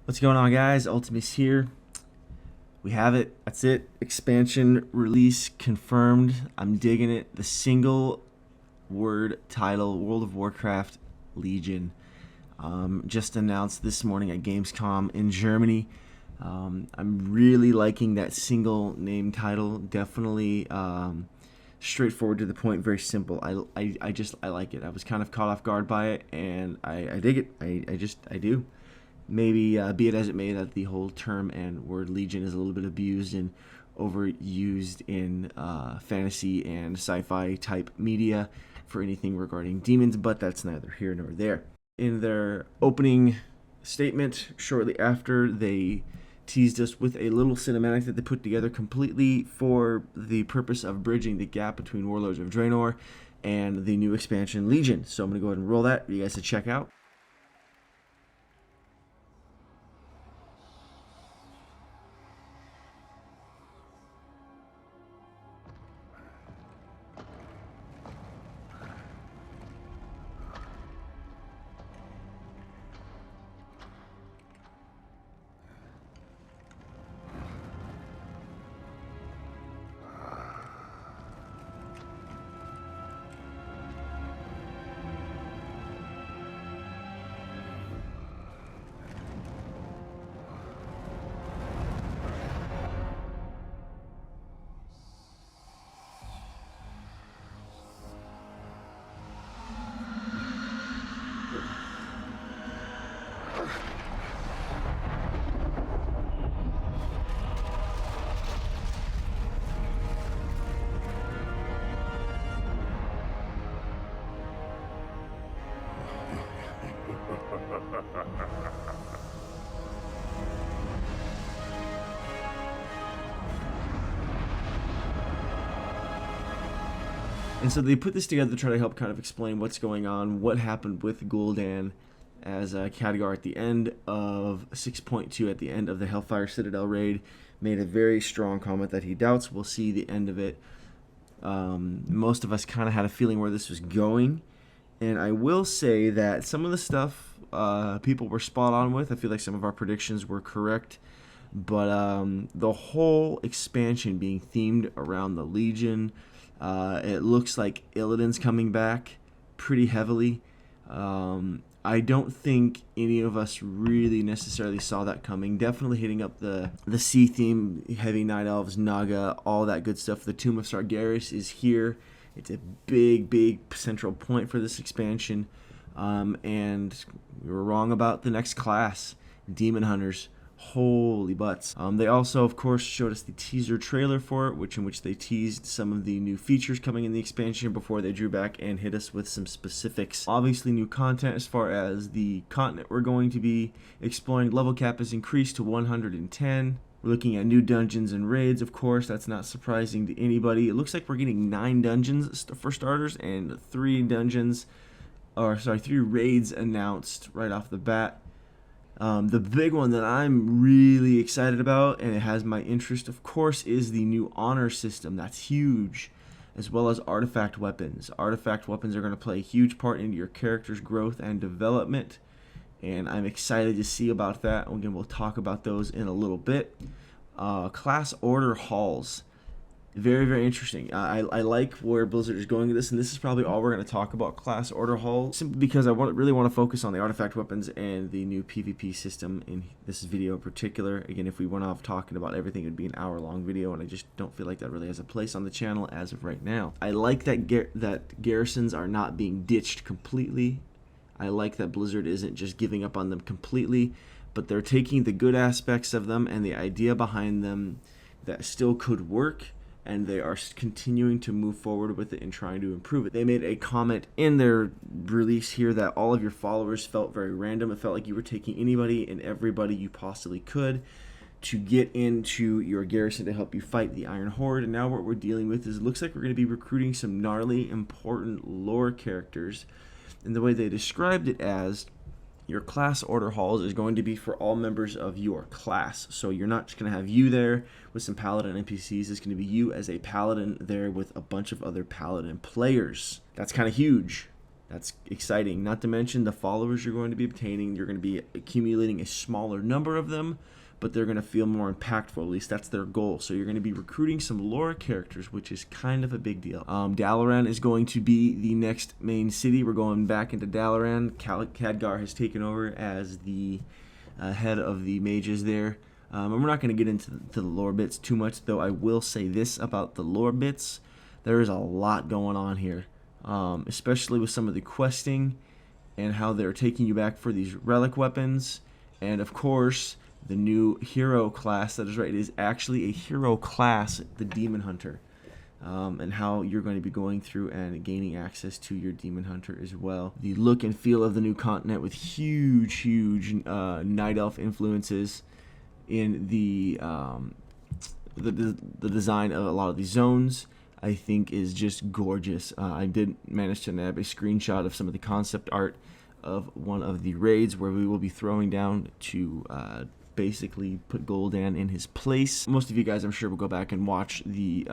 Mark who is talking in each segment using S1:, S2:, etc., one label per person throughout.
S1: What's going on, guys? Ultimus here. We have it. That's it. Expansion release confirmed. I'm digging it. The single word title, World of Warcraft Legion, just announced this morning at Gamescom in Germany. I'm really liking that single name title. Definitely straightforward to the point, very simple. I like it. I was kind of caught off guard by it, and I dig it. I do. Maybe be it as it may that the whole term and word Legion is a little bit abused and overused in fantasy and sci-fi type media for anything regarding demons, but that's neither here nor there. In their opening statement shortly after, they teased us with a little cinematic that they put together completely for the purpose of bridging the gap between Warlords of Draenor and the new expansion Legion. So I'm going to go ahead and roll that for you guys to check out. And so they put this together to try to help kind of explain what's going on, what happened with Gul'dan as Khadgar at the end of 6.2, at the end of the Hellfire Citadel raid, made a very strong comment that he doubts we'll see the end of it. Most of us kind of had a feeling where this was going, and I will say that some of the stuff people were spot on with. I feel like some of our predictions were correct, but the whole expansion being themed around the Legion, it looks like Illidan's coming back pretty heavily. I don't think any of us really necessarily saw that coming. Definitely hitting up the sea theme, heavy night elves, Naga, all that good stuff. The Tomb of Sargeras is here. It's a big central point for this expansion. And we were wrong about the next class, Demon Hunters. Holy butts. They also, of course, showed us the teaser trailer for it, in which they teased some of the new features coming in the expansion before they drew back and hit us with some specifics. Obviously, new content as far as the continent we're going to be exploring. Level cap is increased to 110. We're looking at new dungeons and raids, of course. That's not surprising to anybody. It looks like we're getting 9 dungeons for starters and 3 raids announced right off the bat. The big one that I'm really excited about, and it has my interest, of course, is the new honor system. That's huge, as well as artifact weapons. Artifact weapons are going to play a huge part into your character's growth and development, and I'm excited to see about that. Again, we'll talk about those in a little bit. Class order halls. Very interesting. I like where Blizzard is going with this, and this is probably all we're going to talk about, class order hall, simply because I really want to focus on the artifact weapons and the new PvP system in this video in particular. Again, if we went off talking about everything, it would be an hour-long video, and I just don't feel like that really has a place on the channel as of right now. I like that that garrisons are not being ditched completely. I like that Blizzard isn't just giving up on them completely, but they're taking the good aspects of them and the idea behind them that still could work, and they are continuing to move forward with it and trying to improve it. They made a comment in their release here that all of your followers felt very random. It felt like you were taking anybody and everybody you possibly could to get into your garrison to help you fight the Iron Horde. And now what we're dealing with is, it looks like we're going to be recruiting some gnarly, important lore characters. And the way they described it as, your class order halls is going to be for all members of your class. So you're not just going to have you there with some paladin NPCs. It's going to be you as a paladin there with a bunch of other paladin players. That's kind of huge. That's exciting. Not to mention the followers you're going to be obtaining. You're going to be accumulating a smaller number of them, but they're going to feel more impactful. At least that's their goal. So you're going to be recruiting some lore characters, which is kind of a big deal. Dalaran is going to be the next main city. We're going back into Dalaran. Khadgar has taken over as the head of the mages there. And we're not going to get into the lore bits too much, though I will say this about the lore bits. There is a lot going on here, especially with some of the questing and how they're taking you back for these relic weapons. And of course, the new hero class, that is right, it is actually a hero class, the Demon Hunter, and how you're going to be going through and gaining access to your Demon Hunter as well. The look and feel of the new continent with huge Night Elf influences in the design of a lot of these zones, I think is just gorgeous. I did manage to nab a screenshot of some of the concept art of one of the raids where we will be throwing down to basically put Gul'dan in his place. Most of you guys, I'm sure, will go back and watch the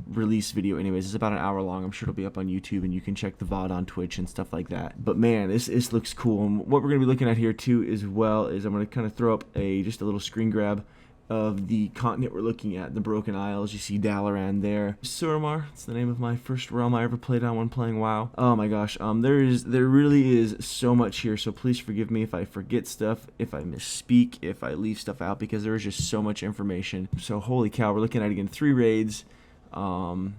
S1: release video anyways. It's about an hour long. I'm sure it'll be up on YouTube, and you can check the VOD on Twitch and stuff like that. But man, this looks cool. And what we're going to be looking at here too as well is I'm going to kind of throw up just a little screen grab of the continent we're looking at, the Broken Isles. You see Dalaran there. Suramar, it's the name of my first realm I ever played on when playing WoW. Oh my gosh, there really is so much here, so please forgive me if I forget stuff, if I misspeak, if I leave stuff out, because there is just so much information. So holy cow, we're looking at, again, 3 raids, one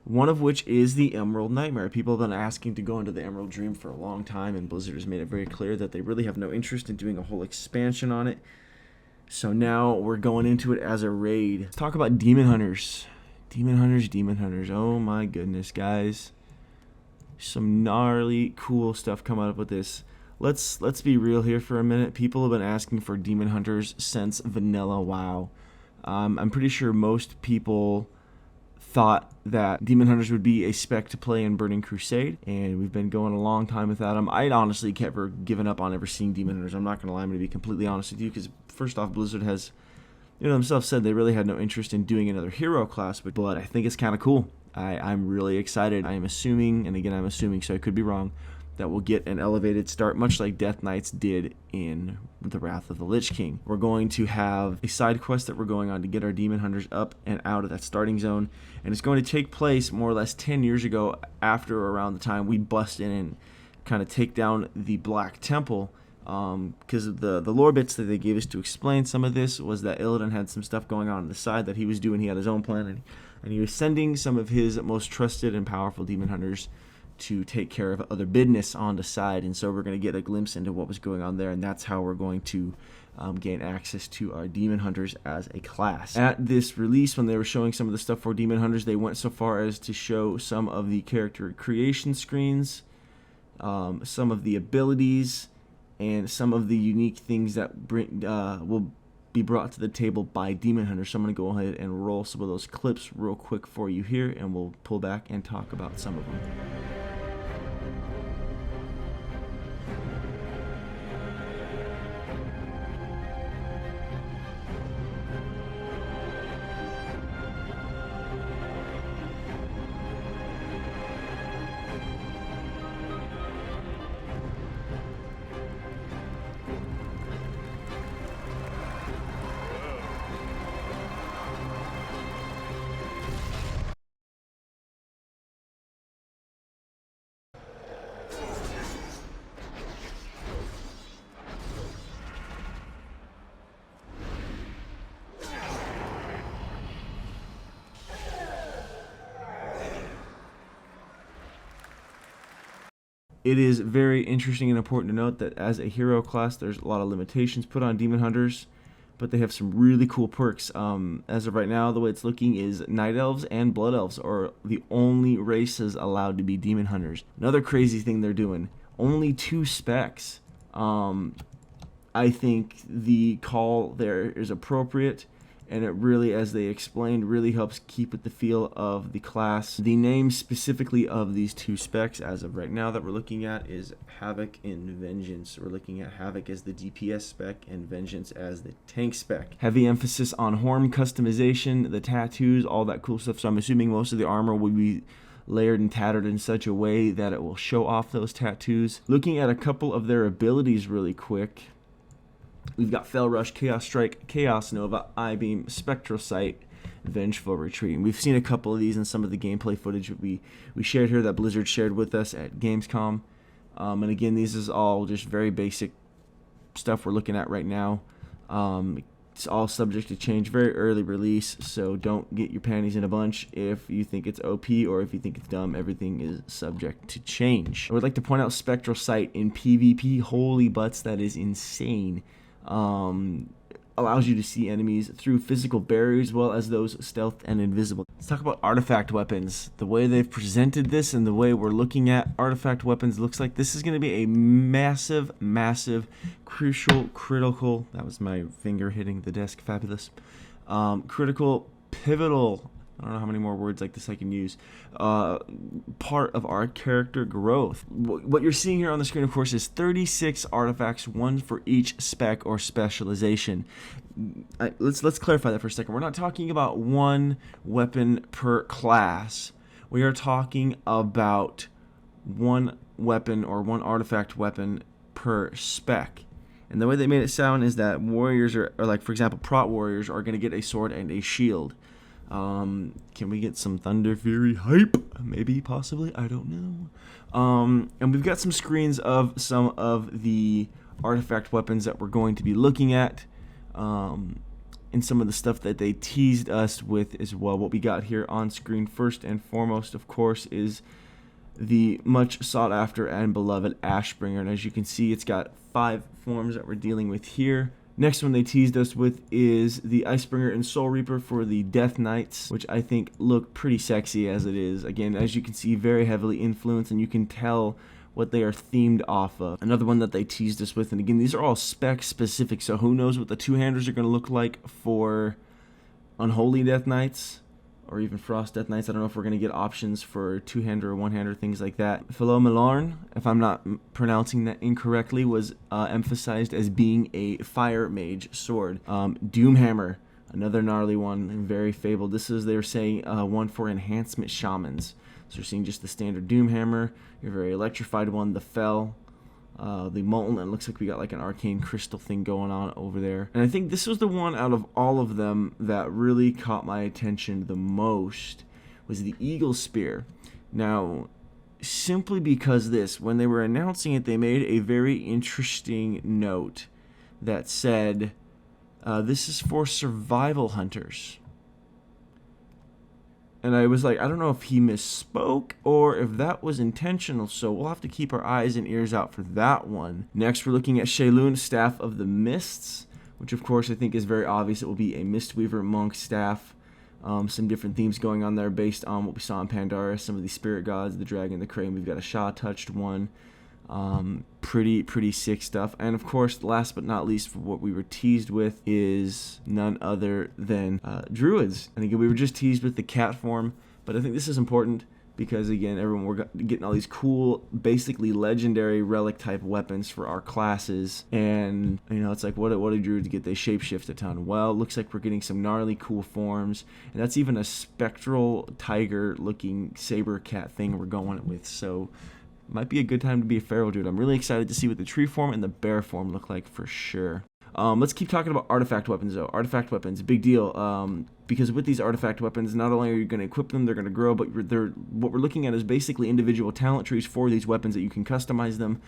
S1: of which is the Emerald Nightmare. People have been asking to go into the Emerald Dream for a long time, and Blizzard has made it very clear that they really have no interest in doing a whole expansion on it. So now we're going into it as a raid. Let's talk about Demon Hunters. Demon Hunters. Oh my goodness, guys. Some gnarly, cool stuff coming up with this. Let's be real here for a minute. People have been asking for Demon Hunters since vanilla WoW. I'm pretty sure most people thought that Demon Hunters would be a spec to play in Burning Crusade, and we've been going a long time without them. I'd honestly never given up on ever seeing Demon Hunters. I'm not going to lie, I'm going to be completely honest with you, because first off, Blizzard has, themselves said they really had no interest in doing another hero class, but I think it's kind of cool. I'm really excited. I am assuming, and again, I'm assuming, so I could be wrong, that we'll get an elevated start, much like Death Knights did in the Wrath of the Lich King. We're going to have a side quest that we're going on to get our Demon Hunters up and out of that starting zone, and it's going to take place more or less 10 years ago, after around the time we bust in and kind of take down the Black Temple, because the lore bits that they gave us to explain some of this was that Illidan had some stuff going on the side that he was doing. He had his own plan, and he was sending some of his most trusted and powerful Demon Hunters to take care of other business on the side, and so we're going to get a glimpse into what was going on there, and that's how we're going to gain access to our Demon Hunters as a class. At this release, when they were showing some of the stuff for Demon Hunters, they went so far as to show some of the character creation screens, some of the abilities, and some of the unique things that will be brought to the table by Demon Hunters. So I'm going to go ahead and roll some of those clips real quick for you here, and we'll pull back and talk about some of them. It is very interesting and important to note that as a hero class, there's a lot of limitations put on Demon Hunters, but they have some really cool perks. As of right now, the way it's looking is Night Elves and Blood Elves are the only races allowed to be Demon Hunters. Another crazy thing they're doing, only 2 specs. I think the call there is appropriate, and it really, as they explained, really helps keep with the feel of the class. The name specifically of these 2 specs as of right now that we're looking at is Havoc and Vengeance. We're looking at Havoc as the DPS spec and Vengeance as the tank spec. Heavy emphasis on horn customization, the tattoos, all that cool stuff. So I'm assuming most of the armor will be layered and tattered in such a way that it will show off those tattoos. Looking at a couple of their abilities really quick, we've got Fell Rush, Chaos Strike, Chaos Nova, Eye Beam, Spectral Sight, Vengeful Retreat. And we've seen a couple of these in some of the gameplay footage that we shared here that Blizzard shared with us at Gamescom. And again, these is all just very basic stuff we're looking at right now. It's all subject to change, very early release, so don't get your panties in a bunch if you think it's OP or if you think it's dumb. Everything is subject to change. I would like to point out Spectral Sight in PvP. Holy butts, that is insane. Allows you to see enemies through physical barriers as well as those stealth and invisible. Let's talk about artifact weapons. The way they've presented this and the way we're looking at artifact weapons looks like this is going to be a massive, critical, that was my finger hitting the desk, fabulous, critical, pivotal, I don't know how many more words like this I can use, part of our character growth. What you're seeing here on the screen, of course, is 36 artifacts, one for each spec or specialization. Let's clarify that for a second. We're not talking about one weapon per class. We are talking about one weapon or one artifact weapon per spec. And the way they made it sound is that warriors or like, for example, prot warriors are going to get a sword and a shield. Can we get some Thunder Fury hype? Maybe, possibly, I don't know. And we've got some screens of some of the artifact weapons that we're going to be looking at, and some of the stuff that they teased us with as well. What we got here on screen, first and foremost, of course, is the much sought after and beloved Ashbringer. And as you can see, it's got 5 forms that we're dealing with here. Next one they teased us with is the Icebringer and Soul Reaper for the Death Knights, which I think look pretty sexy as it is. Again, as you can see, very heavily influenced, and you can tell what they are themed off of. Another one that they teased us with, and again, these are all spec specific, so who knows what the two-handers are going to look like for Unholy Death Knights, or even Frost Death Knights. I don't know if we're going to get options for two-hander or one-hander, things like that. Philomelarn, if I'm not pronouncing that incorrectly, was emphasized as being a fire mage sword. Doomhammer, another gnarly one, very fabled. This is, they're saying, one for enhancement shamans. So you're seeing just the standard Doomhammer, your very electrified one, the Fell, the Molten, and it looks like we got like an arcane crystal thing going on over there. And I think this was the one out of all of them that really caught my attention the most, was the Eagle Spear. Now, simply because when they were announcing it, they made a very interesting note that said, this is for survival hunters. And I was like, I don't know if he misspoke or if that was intentional, so we'll have to keep our eyes and ears out for that one. Next, we're looking at Shaylun, Staff of the Mists, which of course I think is very obvious. It will be a Mistweaver monk staff. Some different themes going on there based on what we saw in Pandora, some of the spirit gods, the dragon, the crane. We've got a Shah-touched one. Pretty sick stuff. And of course, last but not least, for what we were teased with is none other than druids. And again, we were just teased with the cat form, but I think this is important because again, we're getting all these cool, basically legendary relic type weapons for our classes. And you know, it's like, what do druids get? They shapeshift a ton. Well, it looks like we're getting some gnarly cool forms, and that's even a spectral tiger looking saber cat thing we're going with. So might be a good time to be a feral druid. I'm really excited to see what the tree form and the bear form look like for sure. Let's keep talking about artifact weapons though. Artifact weapons, big deal. Because with these artifact weapons, not only are you going to equip them, they're going to grow, but what we're looking at is basically individual talent trees for these weapons that you can customize them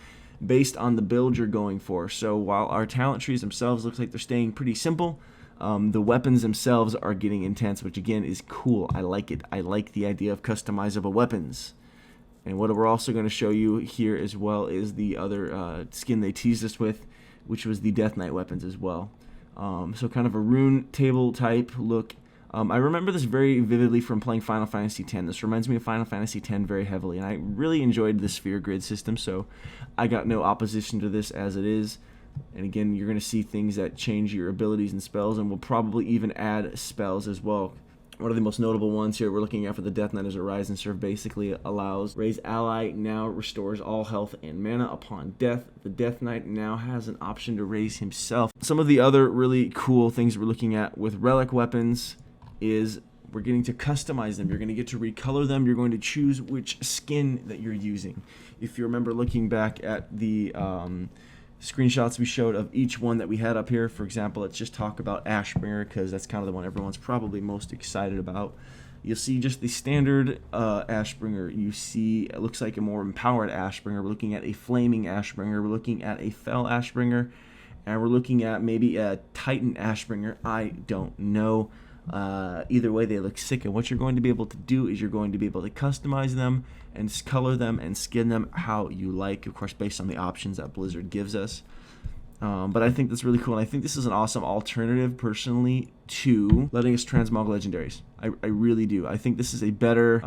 S1: based on the build you're going for. So while our talent trees themselves looks like they're staying pretty simple, the weapons themselves are getting intense, which again is cool. I like it. I like the idea of customizable weapons. And what we're also going to show you here as well is the other skin they teased us with, which was the Death Knight weapons as well. So kind of a rune table type look. I remember this very vividly from playing Final Fantasy X. This reminds me of Final Fantasy X very heavily, and I really enjoyed the sphere grid system, so I got no opposition to this as it is. And again, you're going to see things that change your abilities and spells, and we'll probably even add spells as well. One of the most notable ones here we're looking at for the Death Knight is a Rise and Serve. Basically allows raise ally, now restores all health and mana upon death. The Death Knight now has an option to raise himself. Some of the other really cool things we're looking at with relic weapons is We're getting to customize them. You're going to get to recolor them. You're going to choose which skin that you're using. If you remember looking back at the screenshots we showed of each one that we had up here, for example, let's just talk about Ashbringer because that's kind of the one everyone's probably most excited about. You'll see just the standard Ashbringer. You see it looks like a more empowered Ashbringer. We're looking at a flaming Ashbringer. We're looking at a fell Ashbringer. And we're looking at maybe a Titan Ashbringer. I don't know. Either way, they look sick. And what you're going to be able to do is you're going to be able to customize them and color them and skin them how you like, of course, based on the options that Blizzard gives us. But I think that's really cool, and I think this is an awesome alternative, personally, to letting us transmog legendaries. I really do. I think this is a better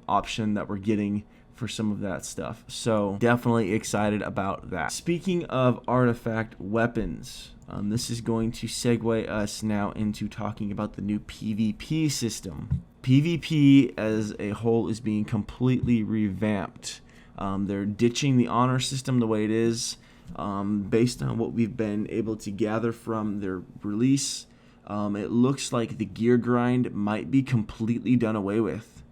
S1: option that we're getting for some of that stuff. So definitely excited about that. Speaking of artifact weapons, this is going to segue us now into talking about the new PvP system. PvP as a whole is being completely revamped. They're ditching the honor system the way it is. Based on what we've been able to gather from their release, it looks like the gear grind might be completely done away with.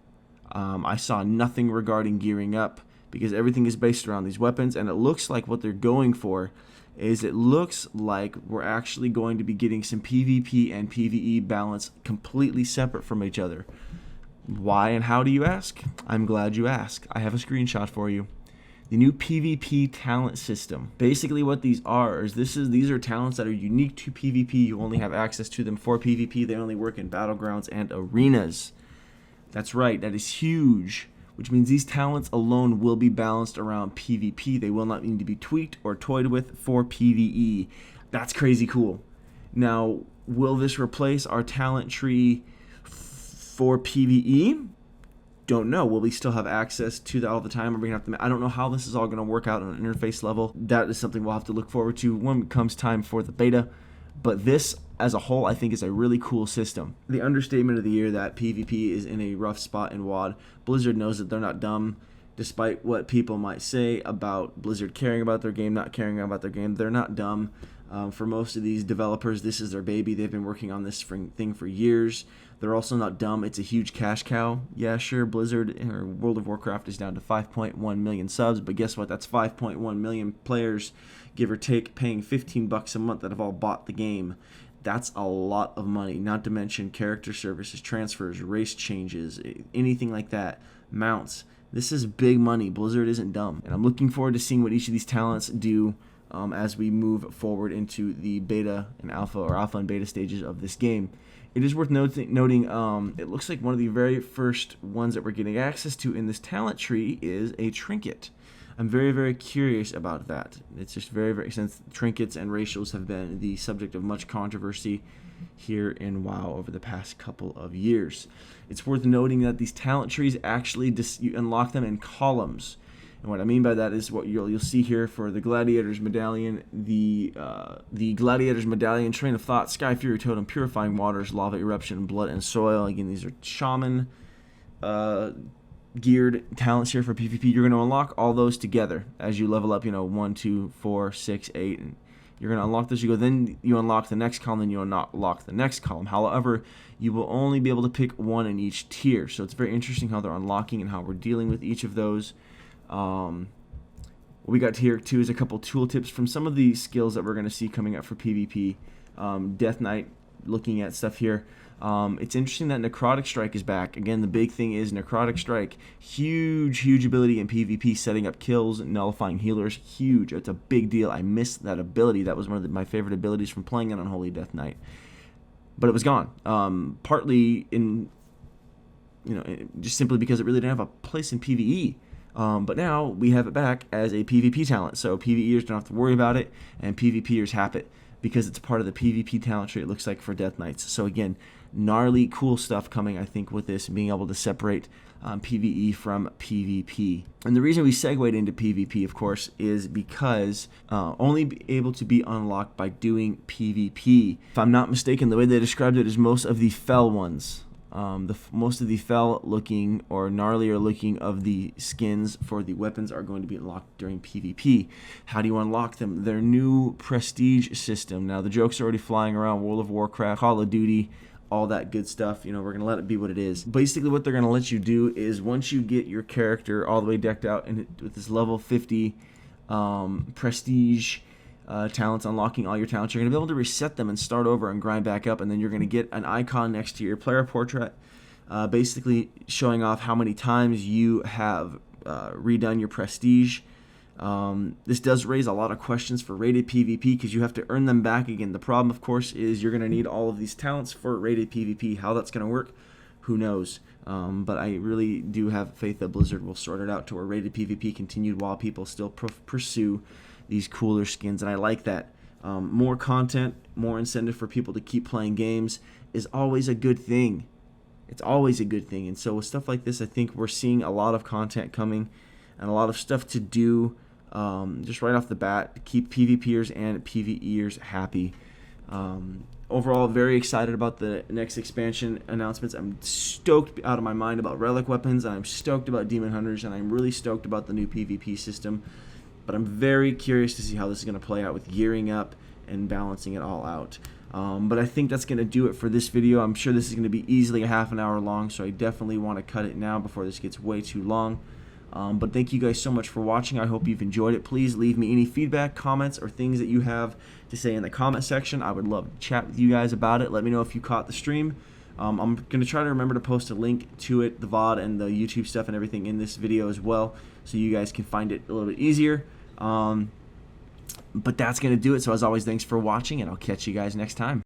S1: I saw nothing regarding gearing up because everything is based around these weapons, and it looks like what they're going for is it looks like we're actually going to be getting some PvP and PvE balance completely separate from each other. Why and how do you ask? I'm glad you asked. I have a screenshot for you. The new PvP talent system. Basically what these are is these are talents that are unique to PvP. You only have access to them for PvP. They only work in battlegrounds and arenas. That's right, that is huge, which means these talents alone will be balanced around PvP. They will not need to be tweaked or toyed with for PvE. That's crazy cool. Now, will this replace our talent tree for PvE? Don't know. Will we still have access to that all the time? Are we gonna have to? I don't know how this is all going to work out on an interface level. That is something we'll have to look forward to when it comes time for the beta. But this, as a whole, I think is a really cool system. The understatement of the year that PvP is in a rough spot in WoD. Blizzard knows that they're not dumb. Despite what people might say about Blizzard caring about their game, not caring about their game, they're not dumb. For most of these developers, this is their baby. They've been working on this thing for years. They're also not dumb. It's a huge cash cow. Yeah, sure, Blizzard or World of Warcraft is down to 5.1 million subs, but guess what? That's 5.1 million players, give or take, paying $15 a month that have all bought the game. That's a lot of money, not to mention character services, transfers, race changes, anything like that, mounts. This is big money. Blizzard isn't dumb. And I'm looking forward to seeing what each of these talents do as we move forward into the beta and alpha or alpha and beta stages of this game. It is worth noting it looks like one of the very first ones that we're getting access to in this talent tree is a trinket. I'm very, very curious about that. It's just very, since trinkets and racials have been the subject of much controversy here in WoW over the past couple of years. It's worth noting that these talent trees actually you unlock them in columns. And what I mean by that is what you'll see here for the Gladiator's Medallion, the Gladiator's Medallion, Train of Thought, Sky Fury Totem, Purifying Waters, Lava Eruption, Blood and Soil. Again, these are shaman geared talents here for PvP. You're going to unlock all those together as you level up, 1, 2, 4, 6, 8, and you're going to unlock those. Then you unlock the next column, then you unlock the next column. However, you will only be able to pick one in each tier. So it's very interesting how they're unlocking and how we're dealing with each of those. What we got here too is a couple tooltips from some of the skills that we're going to see coming up for PvP. Death Knight, looking at stuff here. It's interesting that Necrotic Strike is back. Again, the big thing is Necrotic Strike. Huge ability in PvP, setting up kills, nullifying healers. Huge. It's a big deal. I missed that ability. That was one of my favorite abilities from playing it on Holy Death Knight. But it was gone. Partly in, just simply because it really didn't have a place in PvE. But now we have it back as a PvP talent. So PvEers don't have to worry about it, and PvPers have it because it's part of the PvP talent tree, it looks like, for Death Knights. So again, gnarly, cool stuff coming, I think, with this, being able to separate PvE from PvP. And the reason we segued into PvP, of course, is because only be able to be unlocked by doing PvP. If I'm not mistaken, the way they described it is most of the fell ones. Most of the fell looking or gnarlier looking of the skins for the weapons are going to be unlocked during PvP. How do you unlock them? Their new prestige system. Now, the joke's already flying around World of Warcraft, Call of Duty, all that good stuff. You know, we're going to let it be what it is. Basically, what they're going to let you do is once you get your character all the way decked out and with this level 50 prestige talents, unlocking all your talents, you're going to be able to reset them and start over and grind back up, and then you're going to get an icon next to your player portrait, basically showing off how many times you have redone your prestige. This does raise a lot of questions for rated PvP because you have to earn them back again. The problem, of course, is you're going to need all of these talents for rated PvP. How that's going to work, who knows? But I really do have faith that Blizzard will sort it out to where rated PvP continued while people still pursue these cooler skins, and I like that. More content, more incentive for people to keep playing games is always a good thing. It's always a good thing. And so with stuff like this, I think we're seeing a lot of content coming and a lot of stuff to do just right off the bat to keep PvPers and PvEers happy. Overall, very excited about the next expansion announcements. I'm stoked out of my mind about relic weapons, and I'm stoked about demon hunters, and I'm really stoked about the new PvP system. But I'm very curious to see how this is going to play out with gearing up and balancing it all out. But I think that's going to do it for this video. I'm sure this is going to be easily a half an hour long, so I definitely want to cut it now before this gets way too long. But thank you guys so much for watching. I hope you've enjoyed it. Please leave me any feedback, comments, or things that you have to say in the comment section. I would love to chat with you guys about it. Let me know if you caught the stream. I'm going to try to remember to post a link to it, the VOD and the YouTube stuff and everything in this video as well, so you guys can find it a little bit easier. But that's going to do it. So as always, thanks for watching, and I'll catch you guys next time.